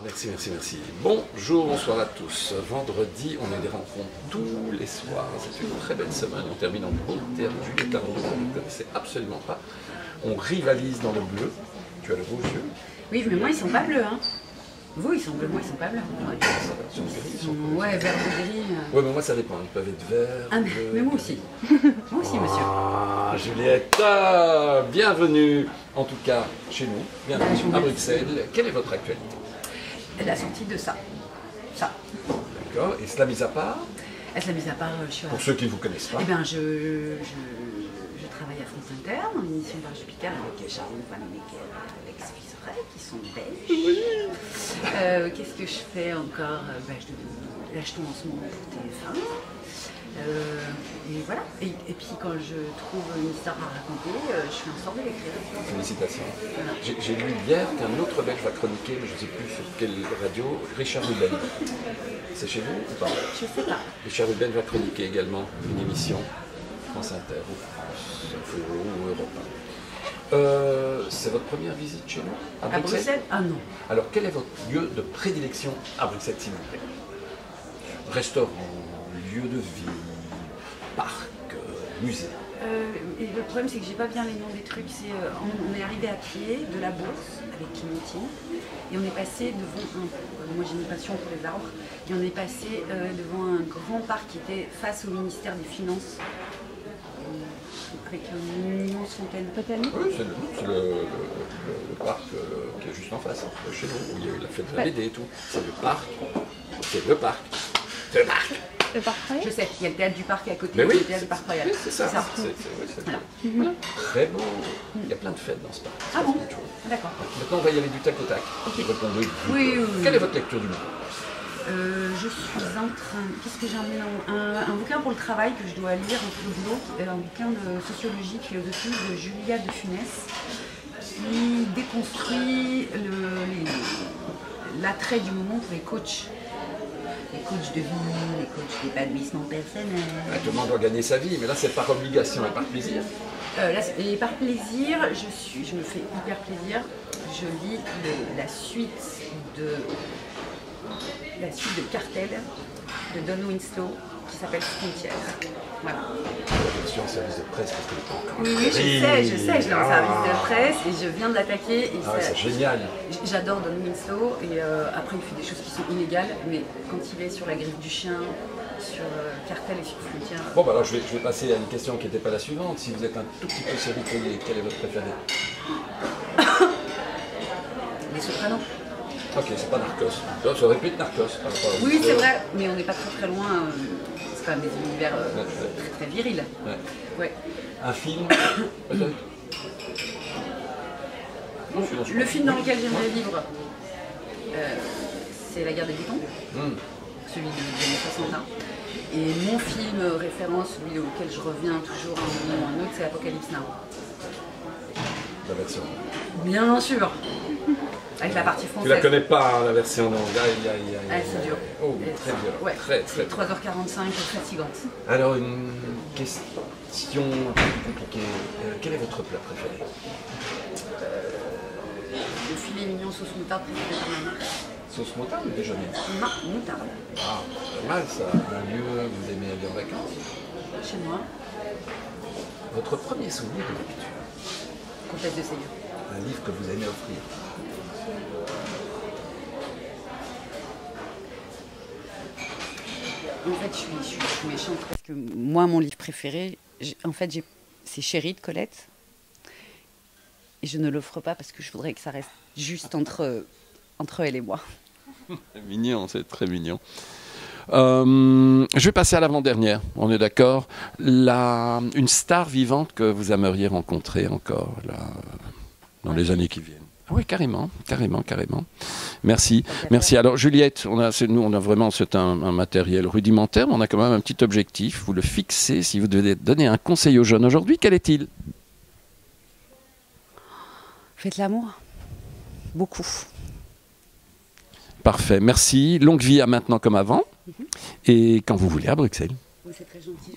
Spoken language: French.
Merci, merci, merci. Bonjour, bonsoir à tous. Vendredi, on a des rencontres tous les soirs. C'est une très belle semaine. On termine en beauté avec Juliette Arnaud, que vous ne connaissez absolument pas. On rivalise dans le bleu. Tu as le beau jeu. Oui, mais moi, ils sont pas bleus. Hein. Vous, ils sont bleus, moi, ils sont pas bleus. Ils sont gris, ouais, vert ou gris. Ouais, mais moi, ça dépend. Ils peuvent être verts. Ah, mais moi aussi. Moi aussi, monsieur. Ah, Juliette, bienvenue, en tout cas, chez nous. Bienvenue à Bruxelles. Quelle est votre actualité? La sortie de ça. Ça. D'accord. Et cela mis à part? Cela mis à part, je suis Pour ceux qui ne vous connaissent pas. Eh bien, je travaille à France Inter, dans l'émission d'Arche Picard avec Charles Van Mecker, Alex Vizorek, qui sont belges. Oui. Qu'est-ce que je fais encore? Là, je tombe en ce moment pour TF1. Et voilà. Et puis quand je trouve une histoire à raconter, je fais en sorte de l'écrire. Félicitations. Voilà. J'ai lu hier qu'un autre Belge va chroniquer, mais je ne sais plus sur quelle radio, Richard Ruben. C'est chez vous ou pas? Je ne sais pas. Richard Ruben va chroniquer également une émission France Inter ou France Info ou Europe 1. C'est votre première visite chez nous? À Bruxelles? Ah non. Alors quel est votre lieu de prédilection à Bruxelles, s'il vous plaît? Restaurant, lieu de vie, parc, musée. Et le problème, c'est que j'ai pas bien les noms des trucs. On est arrivé à pied de la Bourse avec Clémentine et on est passé devant moi j'ai une passion pour les arbres, et on est passé devant un grand parc qui était face au ministère des Finances avec une immense fontaine. Oui, c'est le parc qui est juste en face, chez nous, où il y a eu la fête de la BD et tout. C'est le parc. C'est le parc. C'est le parc. Le parc royal? Je sais, il y a le théâtre du parc à côté, Mais oui, le théâtre du parc royal. C'est ça. Voilà. Très beau. Il y a plein de fêtes dans ce parc. Ah bon? D'accord. Maintenant, on va y aller du tac au tac. Okay. Répondez. Oui. Quelle est votre lecture du monde? Je suis en train... Qu'est-ce que j'ai emmené un bouquin pour le travail que je dois lire entre le boulot, un bouquin de sociologie, de philosophie de Julia de Funès, qui déconstruit l'attrait du moment pour les coachs. Les coachs de vie, les coachs d'épanouissement personnel. Tout le monde doit gagner sa vie, mais là c'est par obligation et par plaisir. Et par plaisir, je me fais hyper plaisir. Je lis la suite de Cartel de Don Winslow qui s'appelle Frontières. Voilà. Je suis en service de presse parce que Oui, je sais, je l'ai en service de presse et je viens de l'attaquer. C'est génial. J'adore Don Winslow et après il fait des choses qui sont illégales, mais quand il est sur la griffe du chien, sur Cartel et sur Frontières... Bon, bah alors je vais passer à une question qui n'était pas la suivante. Si vous êtes un tout petit peu série télé, quel est votre préféré? Les Sopranos. Ok, c'est pas Narcos. Ça aurait pu être Narcos. Oui, c'est vrai, mais on n'est pas très loin. C'est quand même des univers très virils. Ouais. Un film Le film dans lequel j'aimerais vivre, c'est La guerre des boutons, celui des années 61. Et mon film référence, celui auquel je reviens toujours à un moment ou à un autre, c'est Apocalypse Now. La version. Bien sûr. Avec la partie française. Tu la connais pas, hein, la version longue. C'est dur. Oh, très dur. Ouais. Très 3h45, fatigante. Alors, une question un peu plus compliquée. Quel est votre plat préféré? Le filet mignon sauce moutarde préféré par ma mère. Sauce moutarde ou déjeuner? Non, moutarde. Ah, pas mal ça. Un lieu où vous aimez aller en vacances? Chez moi. Votre premier souvenir de lecture? Comtesse de Ségur. Un livre que vous aimez offrir? En fait, je suis méchante parce que moi, mon livre préféré, c'est Chérie de Colette. Et je ne l'offre pas parce que je voudrais que ça reste juste entre elle et moi. C'est mignon, c'est très mignon. Je vais passer à l'avant-dernière, on est d'accord. Une star vivante que vous aimeriez rencontrer encore là, dans les années qui viennent. Ah oui, carrément. Merci. Alors Juliette, on a vraiment un matériel rudimentaire, mais on a quand même un petit objectif. Vous le fixez. Si vous devez donner un conseil aux jeunes aujourd'hui, quel est-il? Faites l'amour. Beaucoup. Parfait, merci. Longue vie à maintenant comme avant. Et quand vous voulez à Bruxelles. Oui, c'est très gentil.